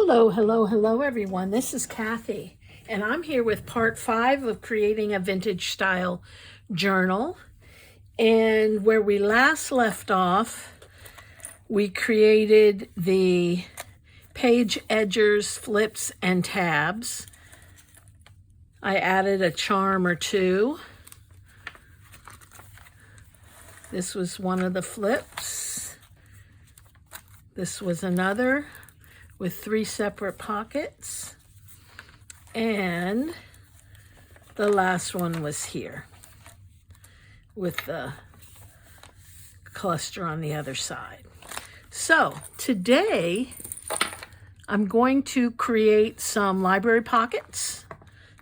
Hello, hello, hello everyone. This is Kathy, and I'm here with part 5 of creating a vintage style journal. And where we last left off, we created the page edgers, flips, and tabs. I added a charm or two. This was one of the flips. This was another with 3 separate pockets. And the last one was here with the cluster on the other side. So today I'm going to create some library pockets,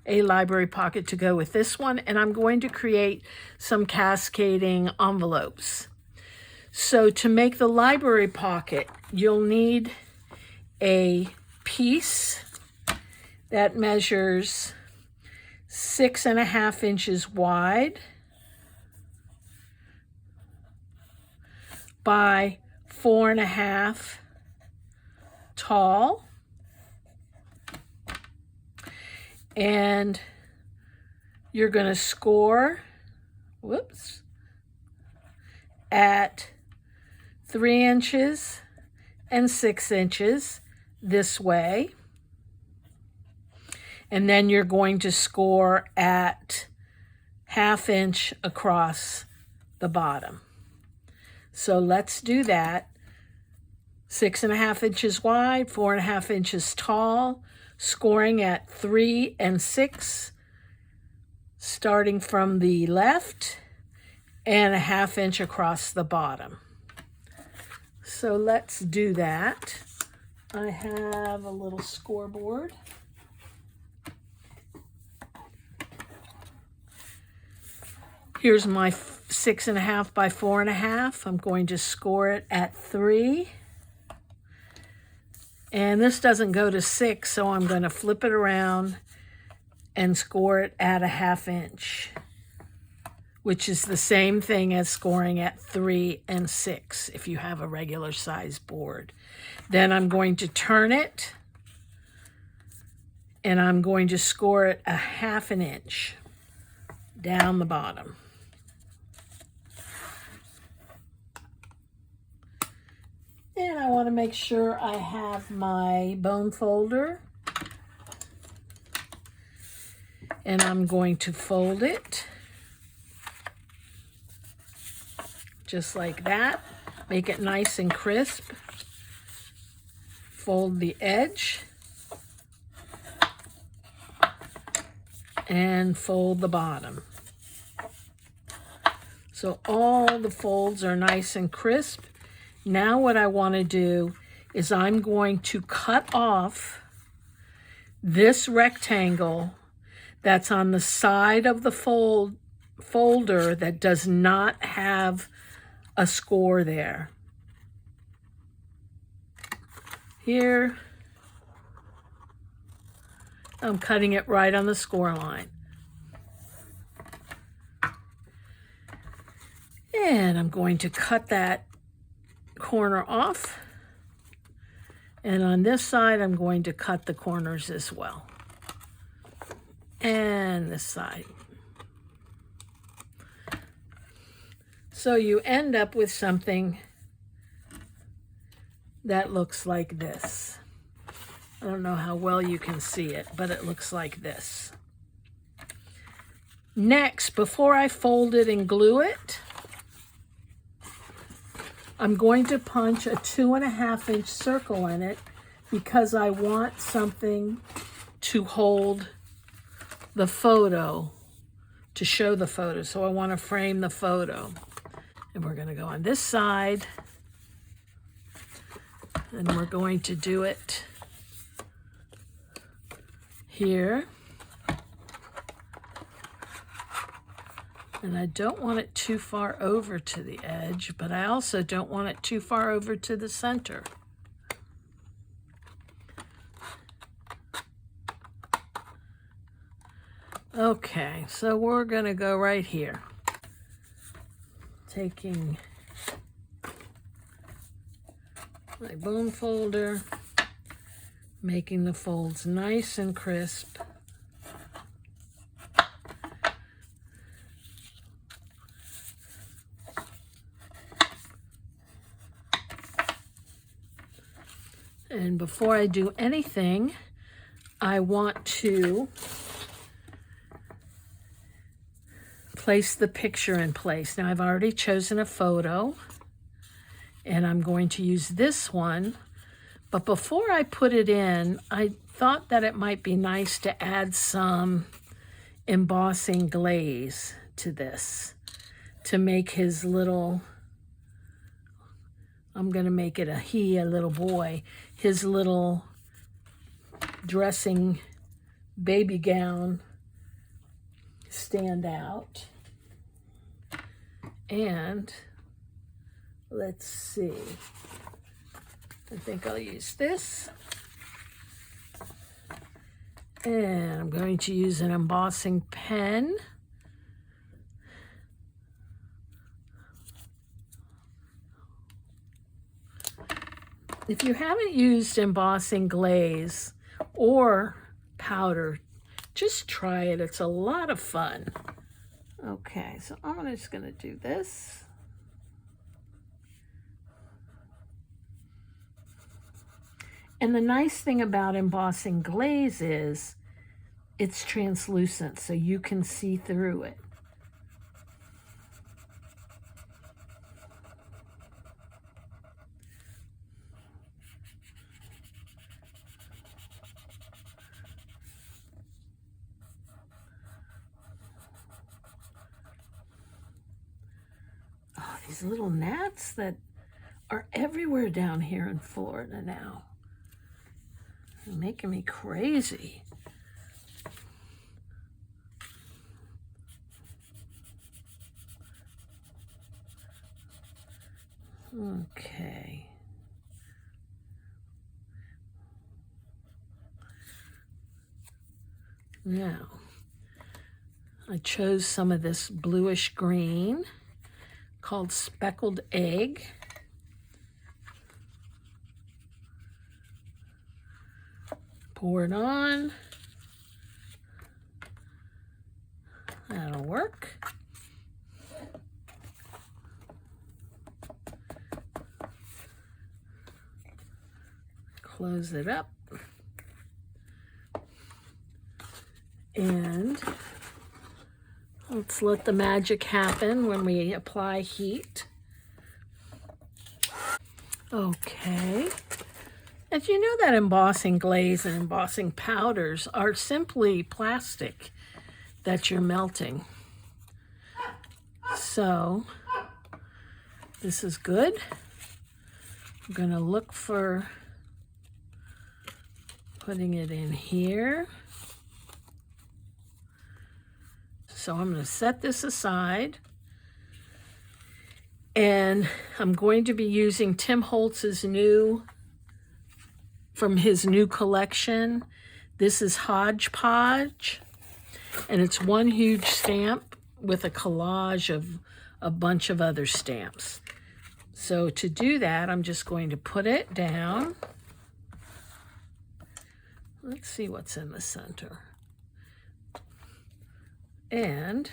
a library pocket to go with this one, and I'm going to create some cascading envelopes. So to make the library pocket, you'll need a piece that measures 6.5 inches wide by 4.5 tall, and you're going to score at 3 inches and 6 inches this way, and then you're going to score at 1/2 inch across the bottom. So let's do that. 6.5 inches wide, 4.5 inches tall, scoring at 3 and 6, starting from the left, and 1/2 inch across the bottom. So let's do that. I have a little scoreboard. Here's my 6.5 by 4.5. I'm going to score it at 3. And this doesn't go to 6, so I'm going to flip it around and score it at 1/2 inch, which is the same thing as scoring at 3 and 6 if you have a regular size board. Then I'm going to turn it, and I'm going to score it 1/2 inch down the bottom. And I want to make sure I have my bone folder, and I'm going to fold it just like that. Make it nice and crisp. Fold the edge and fold the bottom. So all the folds are nice and crisp. Now what I want to do is I'm going to cut off this rectangle that's on the side of the folder that does not have a score there. Here, I'm cutting it right on the score line. And I'm going to cut that corner off. And on this side, I'm going to cut the corners as well. And this side. So you end up with something that looks like this. I don't know how well you can see it, but it looks like this. Next, before I fold it and glue it, I'm going to punch a 2.5 inch circle in it because I want something to hold the photo, to show the photo. So I want to frame the photo. And we're going to go on this side, and we're going to do it here. And I don't want it too far over to the edge, but I also don't want it too far over to the center. Okay, so we're going to go right here. Taking my bone folder, making the folds nice and crisp. And before I do anything, I want to place the picture in place. Now I've already chosen a photo and I'm going to use this one. But before I put it in, I thought that it might be nice to add some embossing glaze to this to make his little, I'm going to make it a little boy, his little dressing baby gown stand out. And let's see, I think I'll use this. And I'm going to use an embossing pen. If you haven't used embossing glaze or powder, just try it. It's a lot of fun. Okay, so I'm just going to do this. And the nice thing about embossing glaze is it's translucent, so you can see through it. Oh, these little gnats that are everywhere down here in Florida now. They're making me crazy. Okay. Now, I chose some of this bluish green called Speckled Egg. Pour it on. That'll work. Close it up. And let's let the magic happen when we apply heat. Okay. As you know, that embossing glaze and embossing powders are simply plastic that you're melting. So this is good. I'm going to look for putting it in here. So I'm going to set this aside. And I'm going to be using Tim Holtz's from his new collection. This is Hodgepodge, and it's one huge stamp with a collage of a bunch of other stamps. So to do that, I'm just going to put it down. Let's see what's in the center. And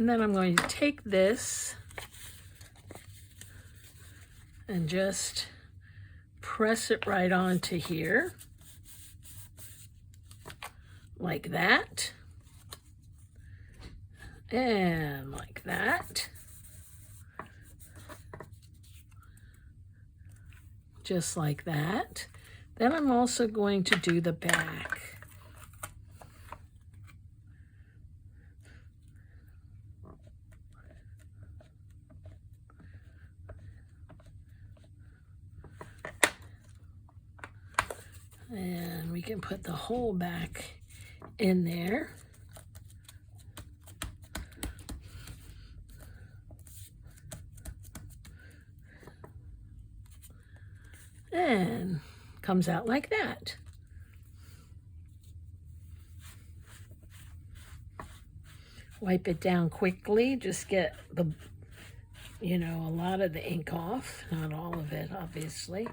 then I'm going to take this and just press it right onto here, like that, and like that, just like that. Then I'm also going to do the back. And we can put the whole back in there. And comes out like that. Wipe it down quickly, just get the, a lot of the ink off, not all of it, obviously.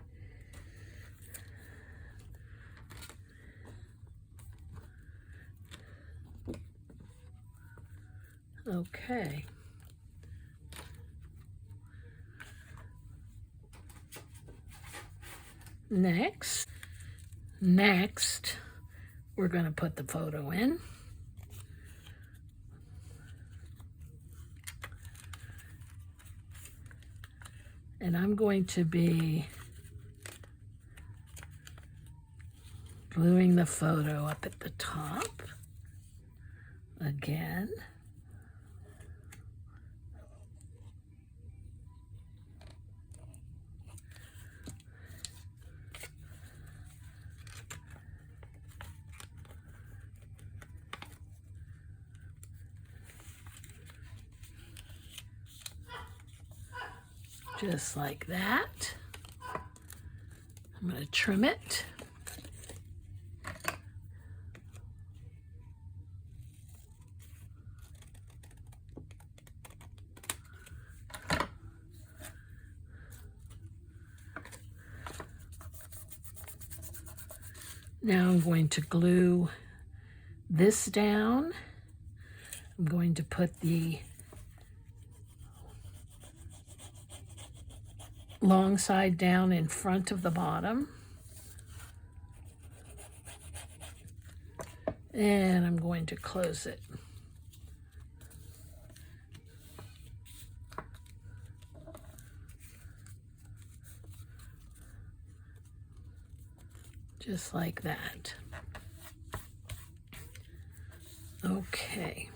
Okay. Next, we're going to put the photo in. And I'm going to be gluing the photo up at the top again. Just like that. I'm going to trim it. Now I'm going to glue this down. I'm going to put the long side down in front of the bottom. And I'm going to close it. Just like that. Okay.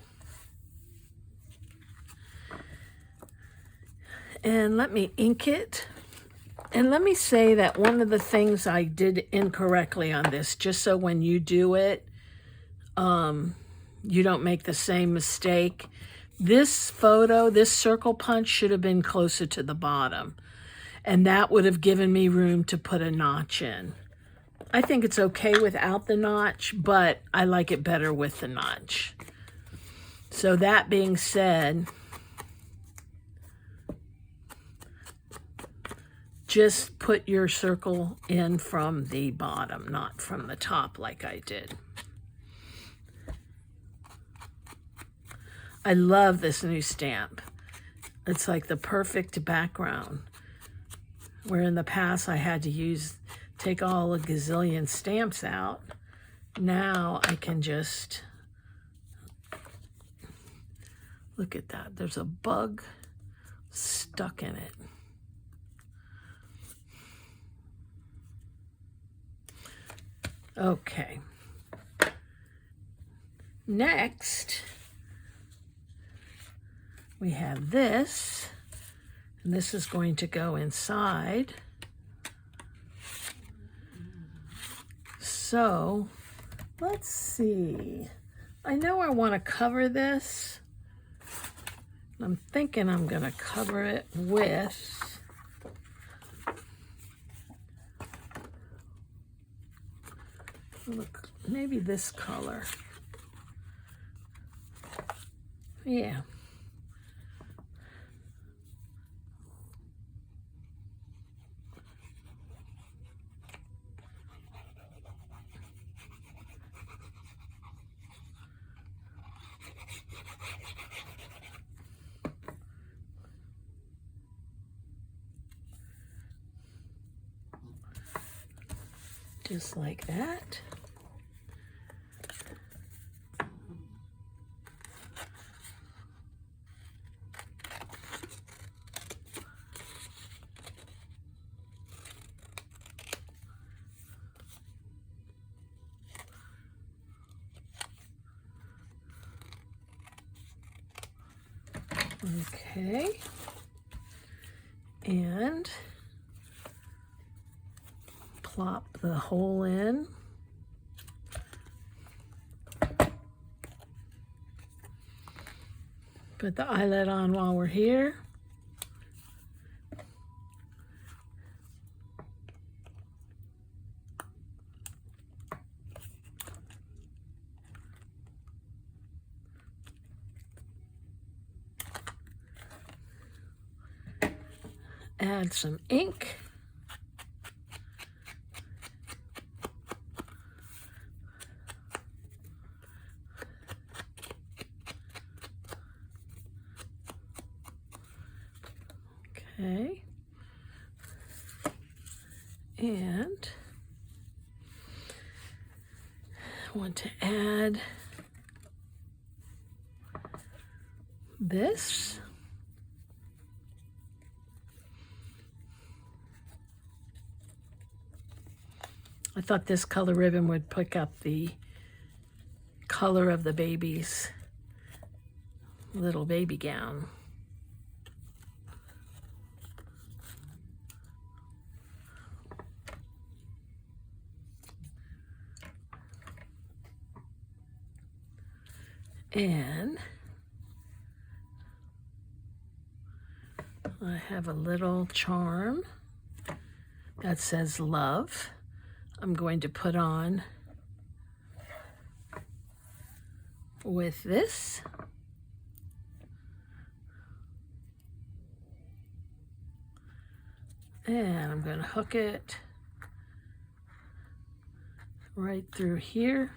And let me ink it. And let me say that one of the things I did incorrectly on this, just so when you do it, you don't make the same mistake. This photo, this circle punch should have been closer to the bottom. And that would have given me room to put a notch in. I think it's okay without the notch, but I like it better with the notch. So that being said, just put your circle in from the bottom, not from the top like I did. I love this new stamp. It's like the perfect background. Where in the past I had to take all a gazillion stamps out. Now I can just, look at that. There's a bug stuck in it. Okay. Next, we have this, and this is going to go inside. So, let's see. I know I want to cover this. I'm thinking I'm going to cover it with look, maybe this color. Yeah. Just like that. Okay. And plop the hole in. Put the eyelet on while we're here. add some ink. Okay. And I want to add this. I thought this color ribbon would pick up the color of the baby's little baby gown. And I have a little charm that says love. I'm going to put on with this. And I'm going to hook it right through here.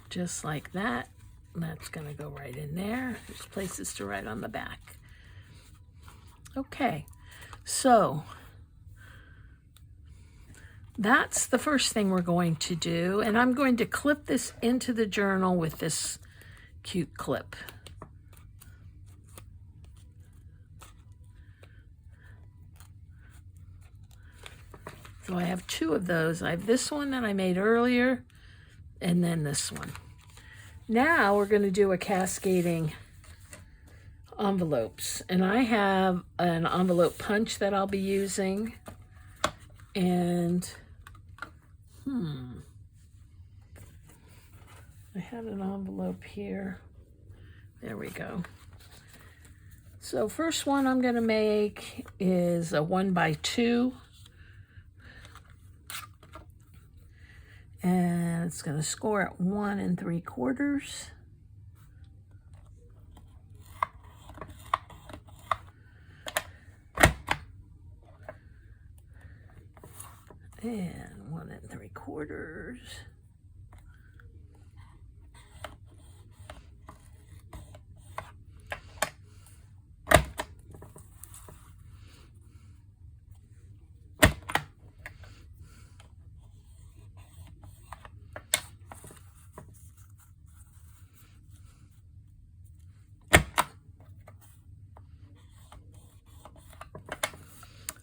Just like that. That's going to go right in there. There's places to write on the back. Okay, so that's the first thing we're going to do. And I'm going to clip this into the journal with this cute clip. So I have two of those. I have this one that I made earlier, and then this one. Now we're going to do a cascading envelopes, and I have an envelope punch that I'll be using, and I had an envelope here. There we go. So first one I'm going to make is a 1x2. And it's going to score at 1 3/4. And 1 3/4.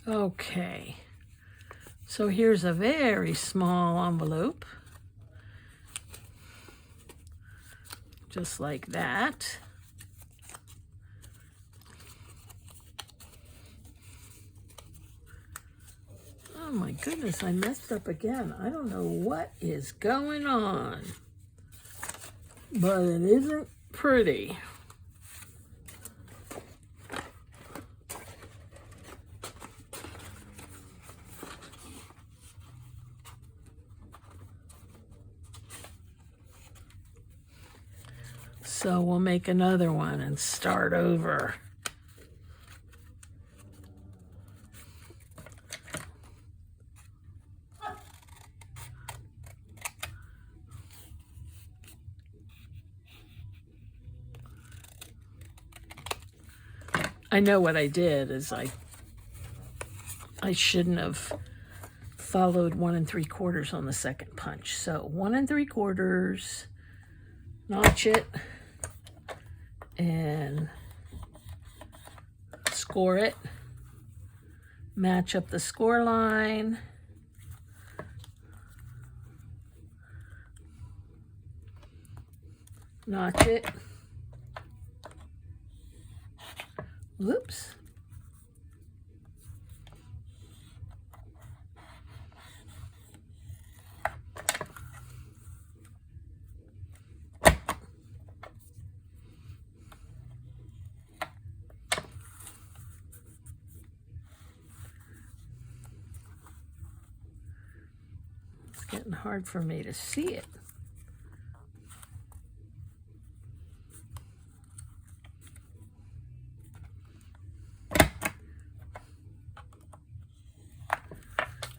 Okay, so here's a very small envelope, just like that. Oh my goodness, I messed up again. I don't know what is going on, but it isn't pretty. So we'll make another one and start over. I know what I did is I shouldn't have followed 1 3/4 on the second punch. So 1 3/4, notch it, and score it, match up the score line, notch it, whoops, getting hard for me to see it.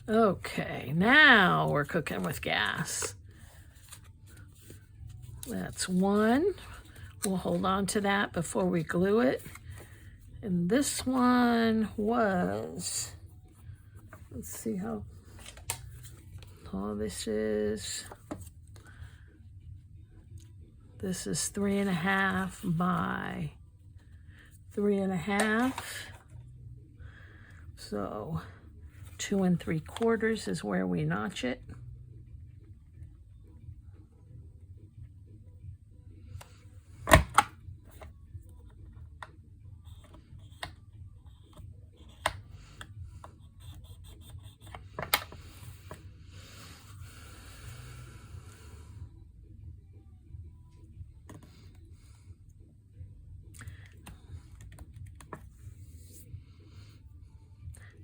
Okay, now we're cooking with gas. That's one. We'll hold on to that before we glue it. And this one was, let's see how tall this is. This is 3.5 by 3.5. So 2 3/4 is where we notch it.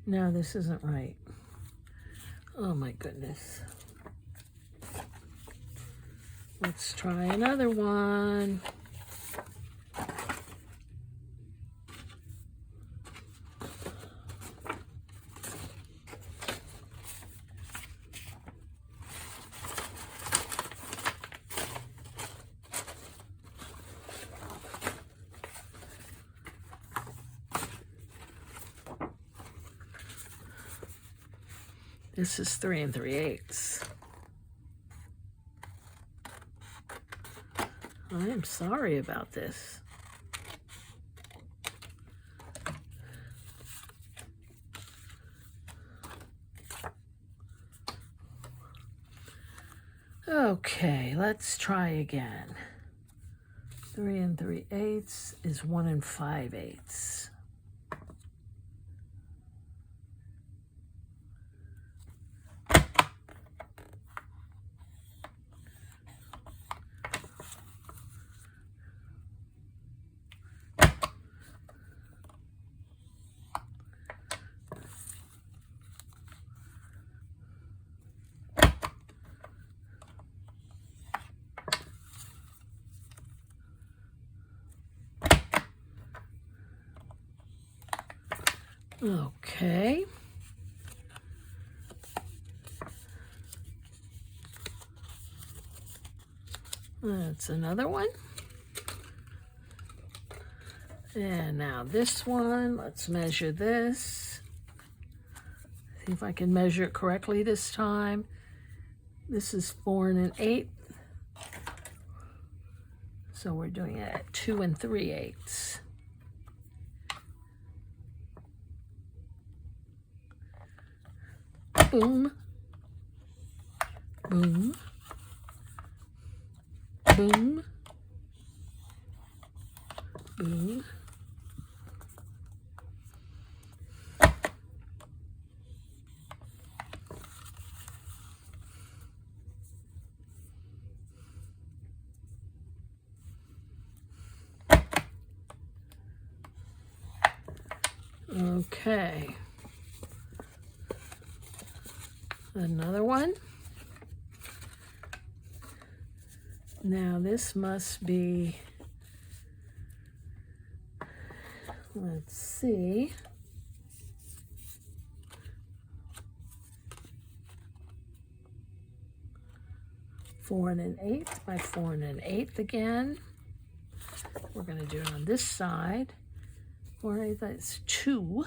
No, this isn't right. Oh my goodness. Let's try another one. This is 3 3/8. I am sorry about this. Okay, let's try again. 3 3/8 is 1 5/8. Okay. That's another one. And now this one, let's measure this. See if I can measure it correctly this time. This is 4 1/8. So we're doing it at 2 3/8. Boom, boom, boom, boom. Okay. Another one. Now this must be, let's see. Four and 1/8 by 4 1/8 again. We're going to do it on this side. 4 1/8, that's 2.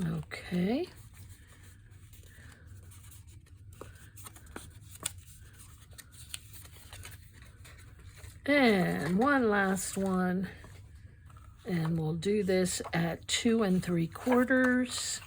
Okay. And one last one. And we'll do this at 2 3/4.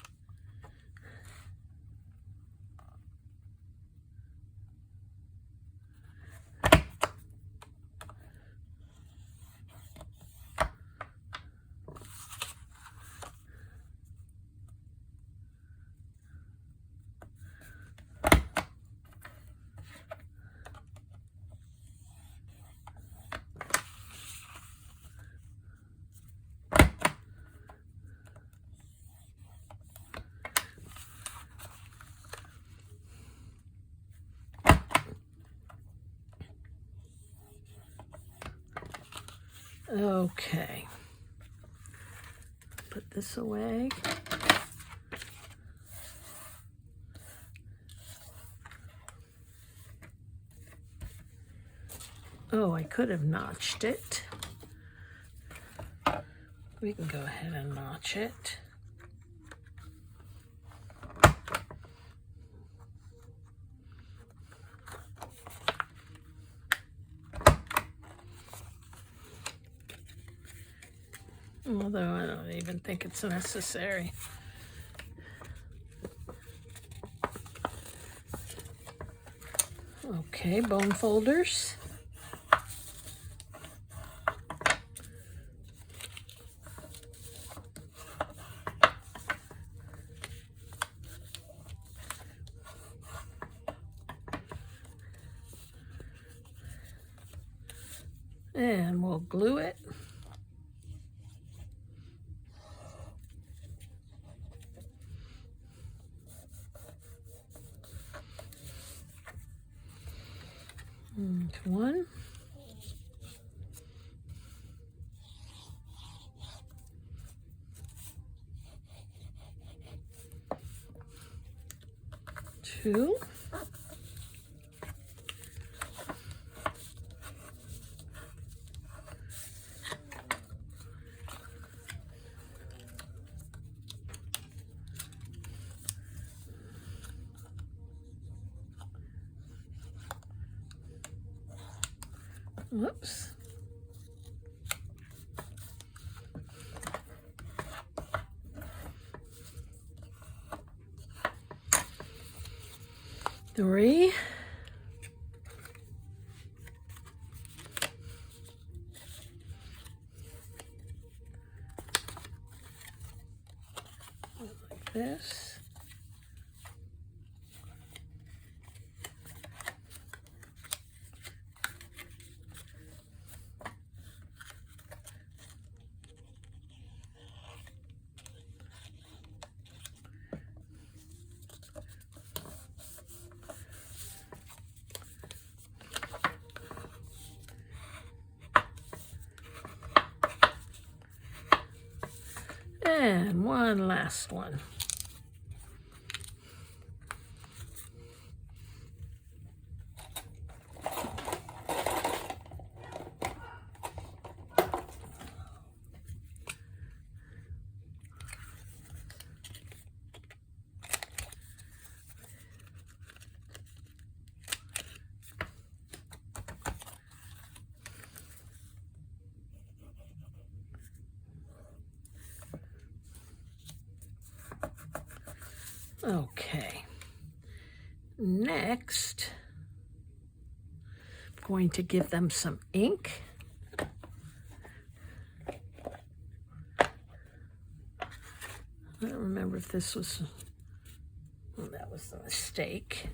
Okay. Put this away. Oh, I could have notched it. We can go ahead and notch it. Although I don't even think it's necessary. Okay, bone folders. And we'll glue it. One. Two. Whoops. Three. Like this. And one last one. Okay, next, I'm going to give them some ink. I don't remember if this was, well, that was a mistake.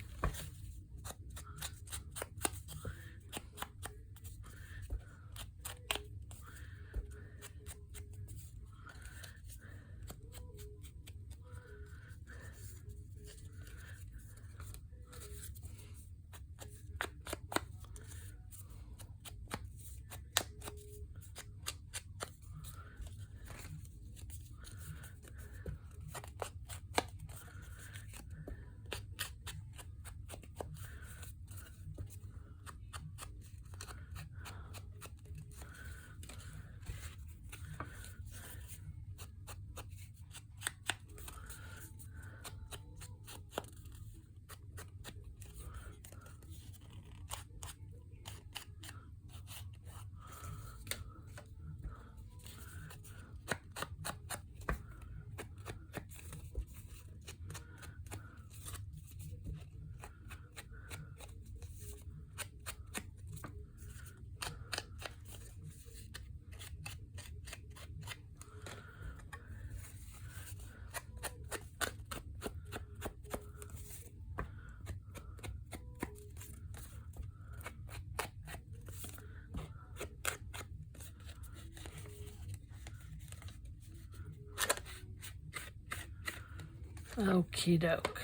Okie doke.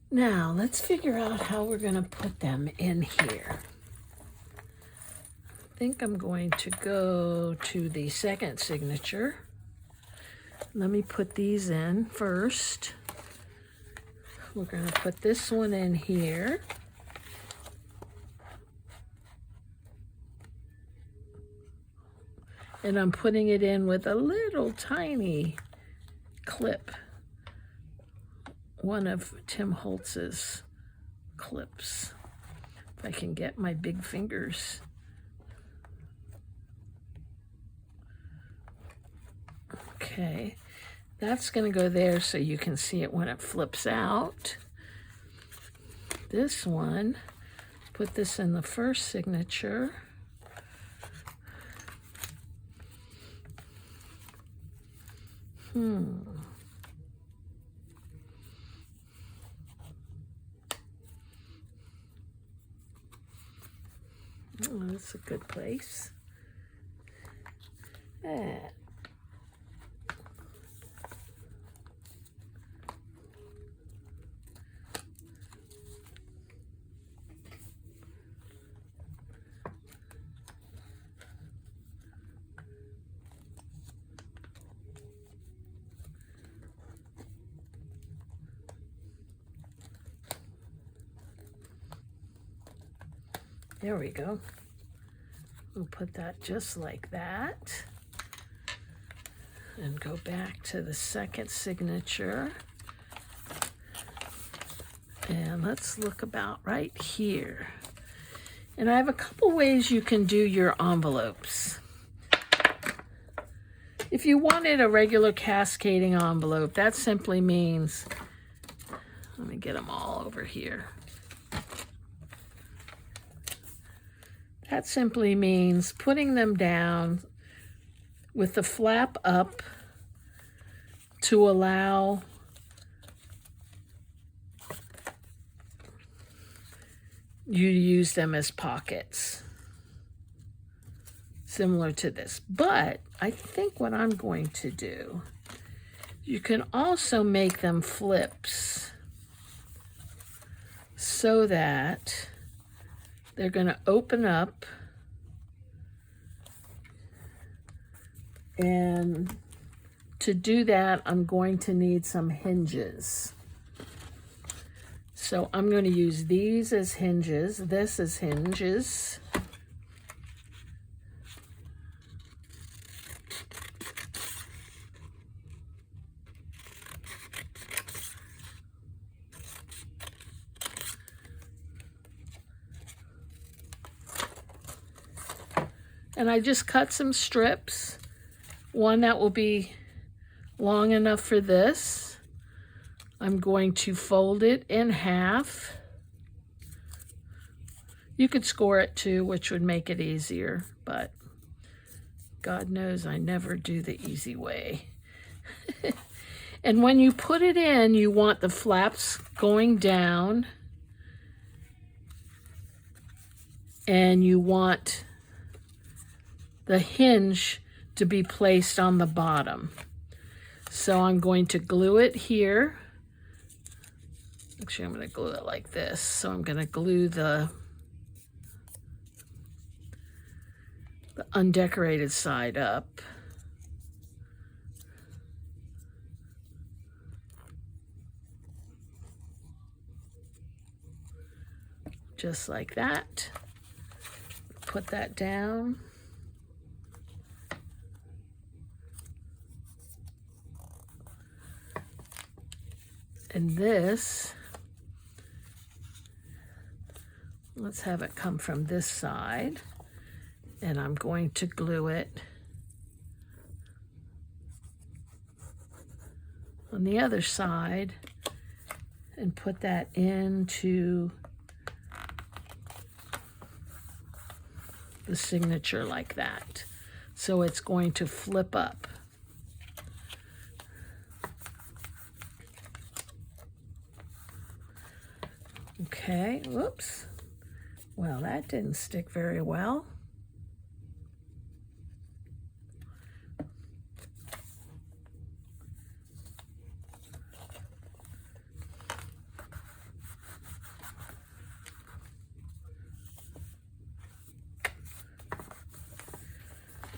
Now let's figure out how we're going to put them in here. think I'm going to go to the second signature. Let me put these in first. We're going to put this one in here. And I'm putting it in with a little tiny clip. One of Tim Holtz's clips. If I can get my big fingers. Okay, that's going to go there so you can see it when it flips out. This one, put this in the first signature. Oh, that's a good place. There we go. We'll put that just like that. And go back to the second signature. And let's look about right here. And I have a couple ways you can do your envelopes. If you wanted a regular cascading envelope, that simply means, let me get them all over here. That simply means putting them down with the flap up to allow you to use them as pockets, similar to this. But I think what I'm going to do, you can also make them flips so that they're going to open up, and to do that, I'm going to need some hinges. So I'm going to use these as hinges, this as hinges. And I just cut some strips, one that will be long enough for this. I'm going to fold it in half. You could score it too, which would make it easier, but God knows I never do the easy way. And when you put it in, you want the flaps going down, and you want the hinge to be placed on the bottom. So I'm going to glue it here. Actually, I'm going to glue it like this. So I'm going to glue the undecorated side up. Just like that. Put that down. And this, let's have it come from this side, and I'm going to glue it on the other side and put that into the signature like that. So it's going to flip up. Okay, whoops. Well, that didn't stick very well.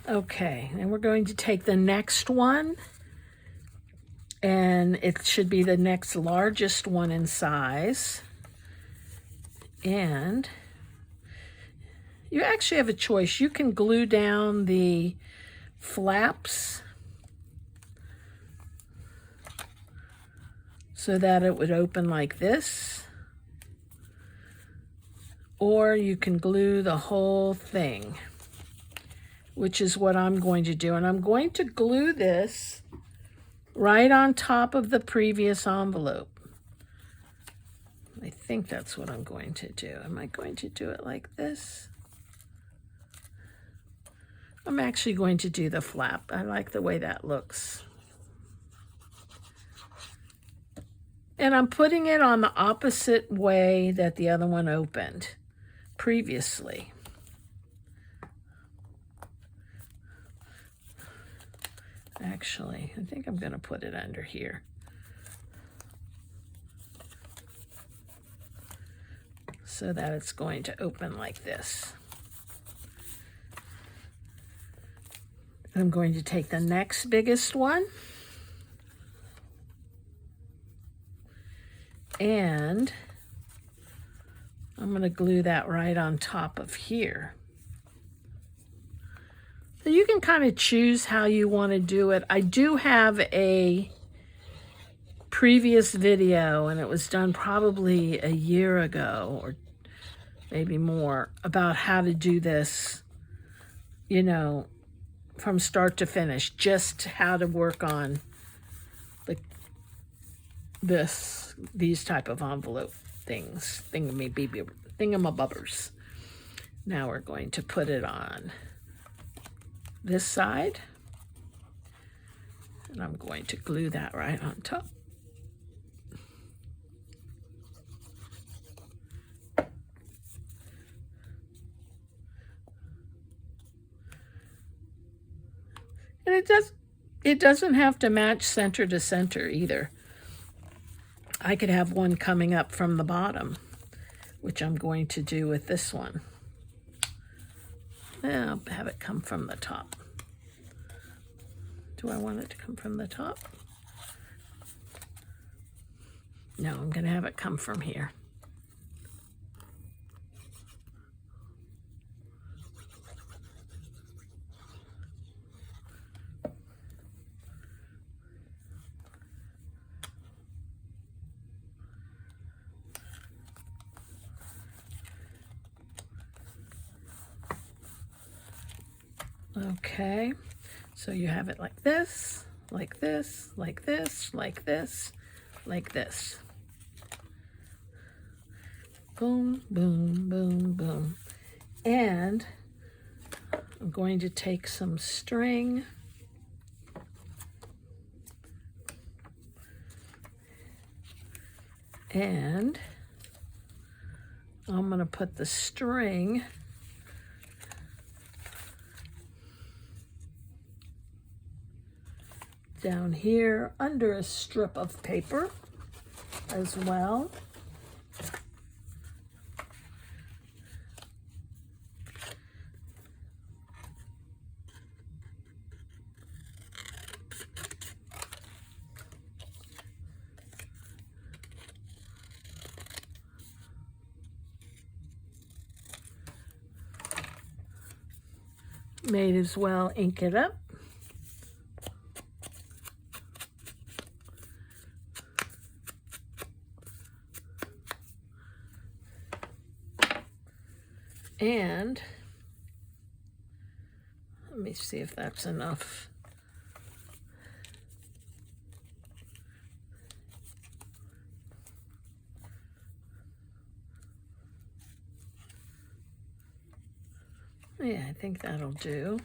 Okay, and we're going to take the next one, and it should be the next largest one in size. And you actually have a choice. You can glue down the flaps so that it would open like this, or you can glue the whole thing, which is what I'm going to do. And I'm going to glue this right on top of the previous envelope. I think that's what I'm going to do. Am I going to do it like this? I'm actually going to do the flap. I like the way that looks. And I'm putting it on the opposite way that the other one opened previously. Actually, I think I'm going to put it under here. So that it's going to open like this. I'm going to take the next biggest one and I'm going to glue that right on top of here. So you can kind of choose how you want to do it. I do have a previous video, and it was done probably a year ago or maybe more, about how to do this, you know, from start to finish, just how to work on these type of envelope things, thingamabobbers. Now we're going to put it on this side, and I'm going to glue that right on top. And it doesn't have to match center to center either. I could have one coming up from the bottom, which I'm going to do with this one. I'll have it come from the top. Do I want it to come from the top? No, I'm going to have it come from here. Okay, so you have it like this, like this, like this, like this, like this. Boom, boom, boom, boom. And I'm going to take some string and I'm going to put the string down here under a strip of paper as well. May as well ink it up. And let me see if that's enough. Yeah, I think that'll do.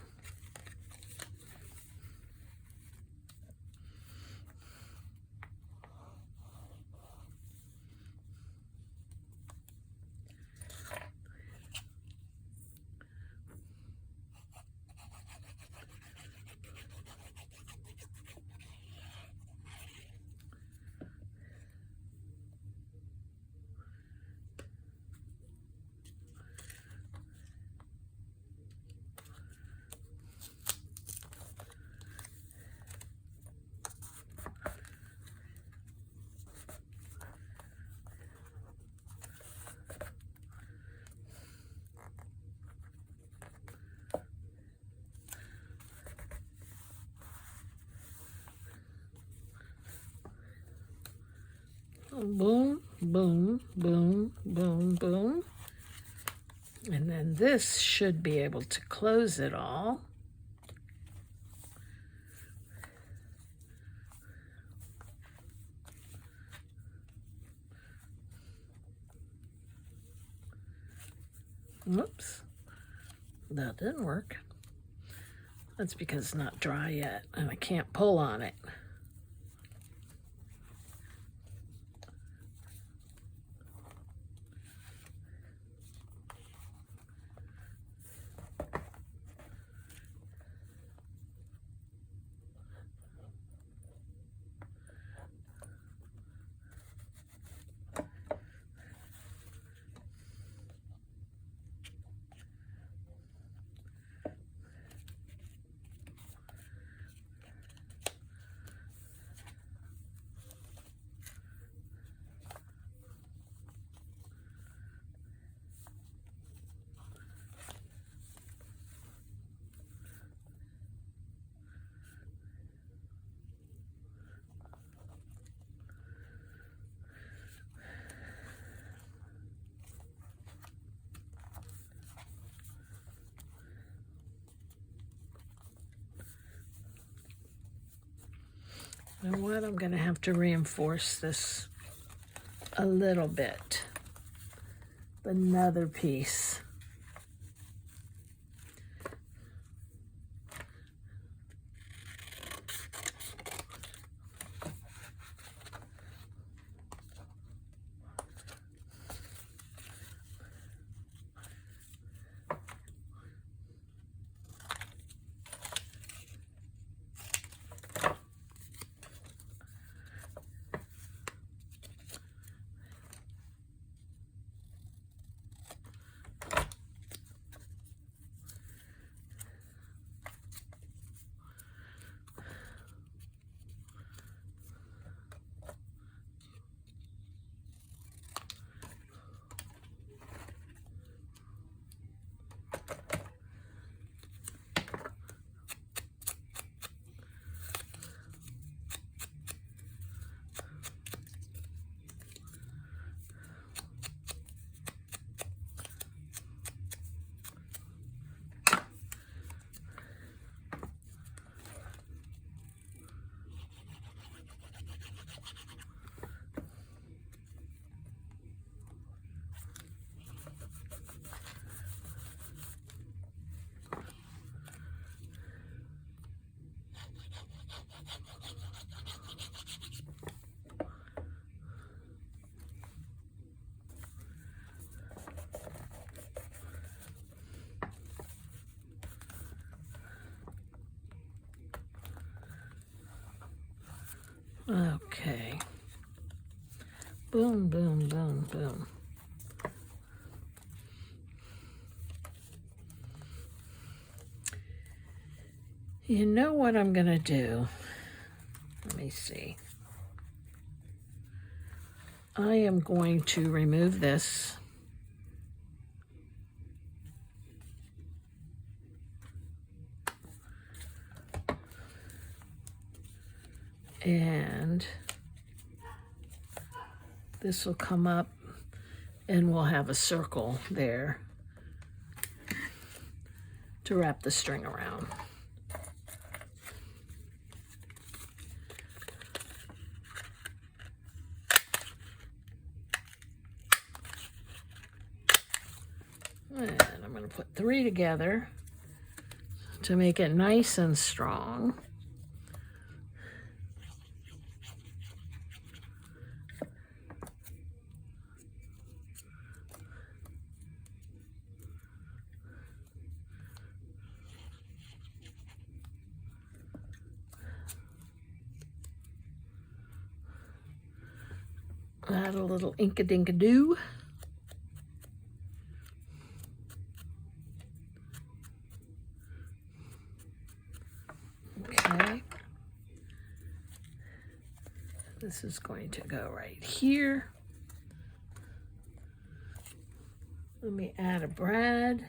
Boom, boom, boom, boom, boom. And then this should be able to close it all. Whoops, that didn't work. That's because it's not dry yet and I can't pull on it. You know what? I'm going to have to reinforce this a little bit. Another piece. Okay. Boom, boom, boom, boom. You know what I'm going to do? Let me see. I am going to remove this. And this will come up and we'll have a circle there to wrap the string around. And I'm going to put 3 together to make it nice and strong. Add a little ink-a-dink-a-doo. Okay. This is going to go right here. Let me add a brad.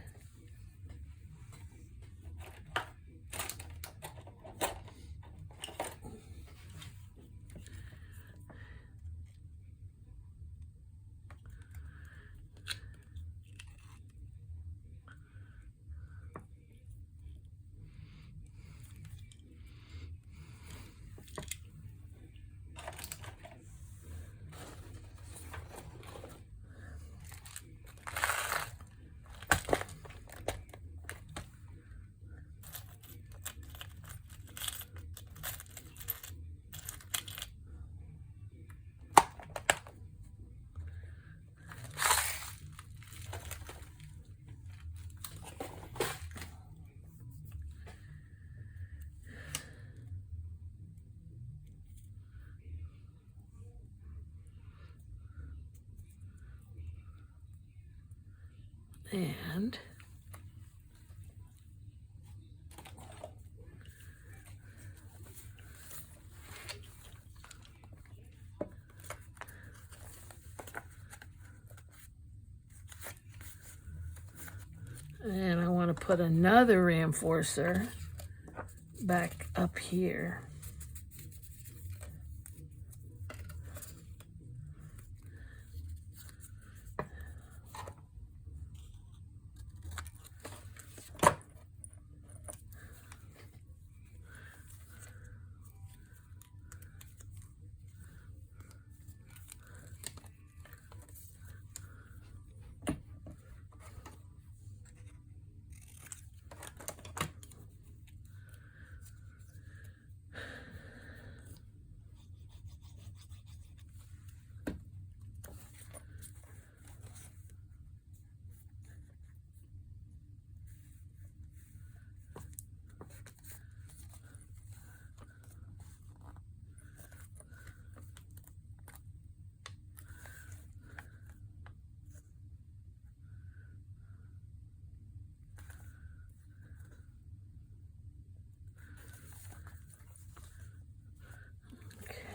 And I want to put another reinforcer back up here.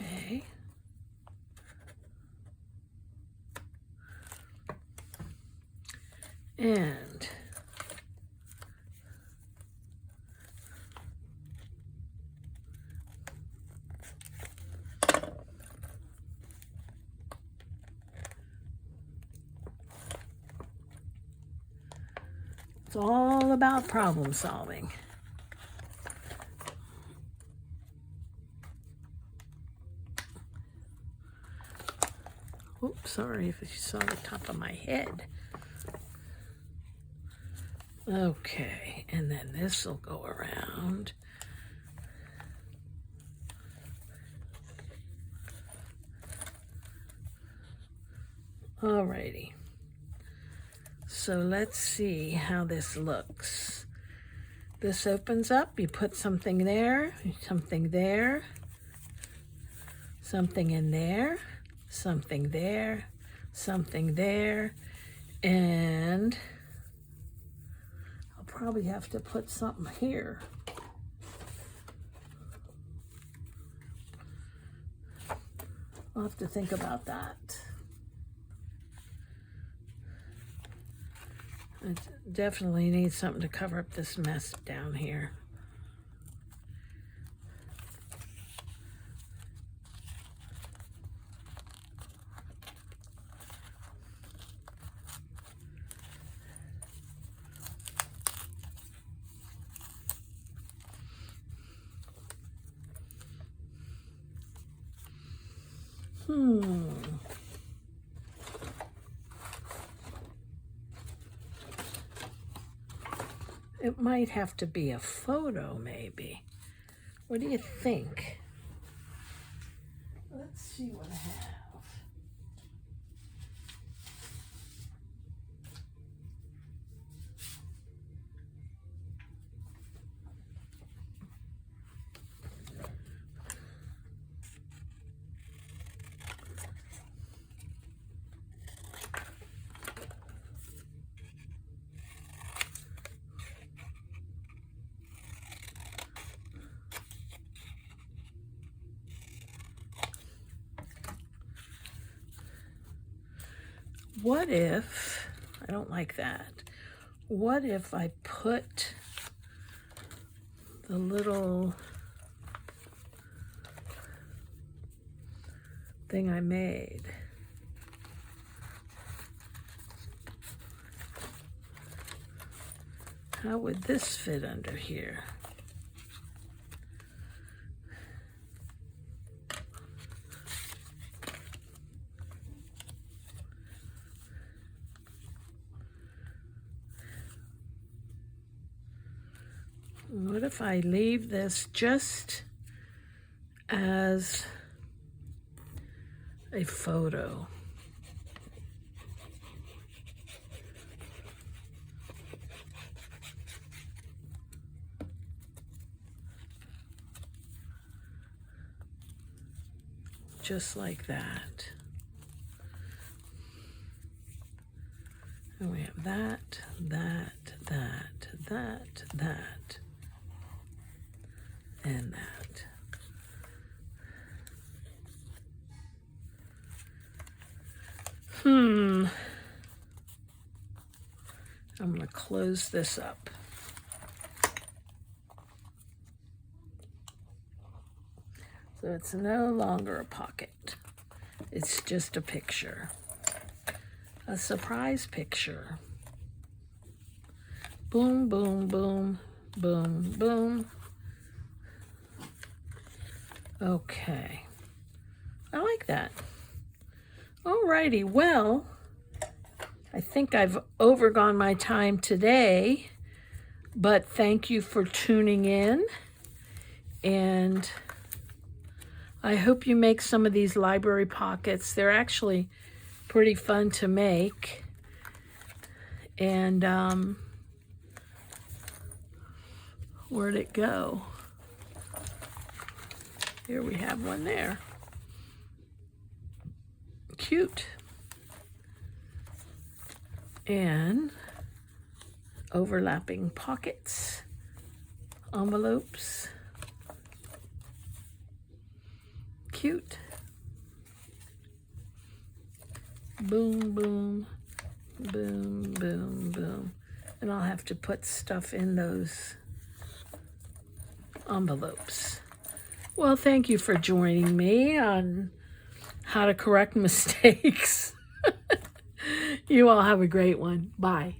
Okay. And it's all about problem solving. Oops, sorry if you saw the top of my head. Okay, and then this will go around. Alrighty. So let's see how this looks. This opens up, you put something there, something there, something in there, something there, something there, and I'll probably have to put something here. I'll have to think about that. I definitely need something to cover up this mess down here. It might have to be a photo, maybe. What do you think? Let's see what I have. What if, I don't like that. What if I put the little thing I made? How would this fit under here? What if I leave this just as a photo? Just like that. And we have that, that, that, that, that, and that. I'm going to close this up. So it's no longer a pocket. It's just a picture. A surprise picture. Boom, boom, boom, boom, boom. Okay. I like that. Alrighty, well, I think I've overgone my time today, but thank you for tuning in, and I hope you make some of these library pockets. They're actually pretty fun to make, and where'd it go? Here we have one there. Cute. And overlapping pockets, envelopes. Cute. Boom, boom, boom, boom, boom. And I'll have to put stuff in those envelopes. Well, thank you for joining me on how to correct mistakes. You all have a great one. Bye.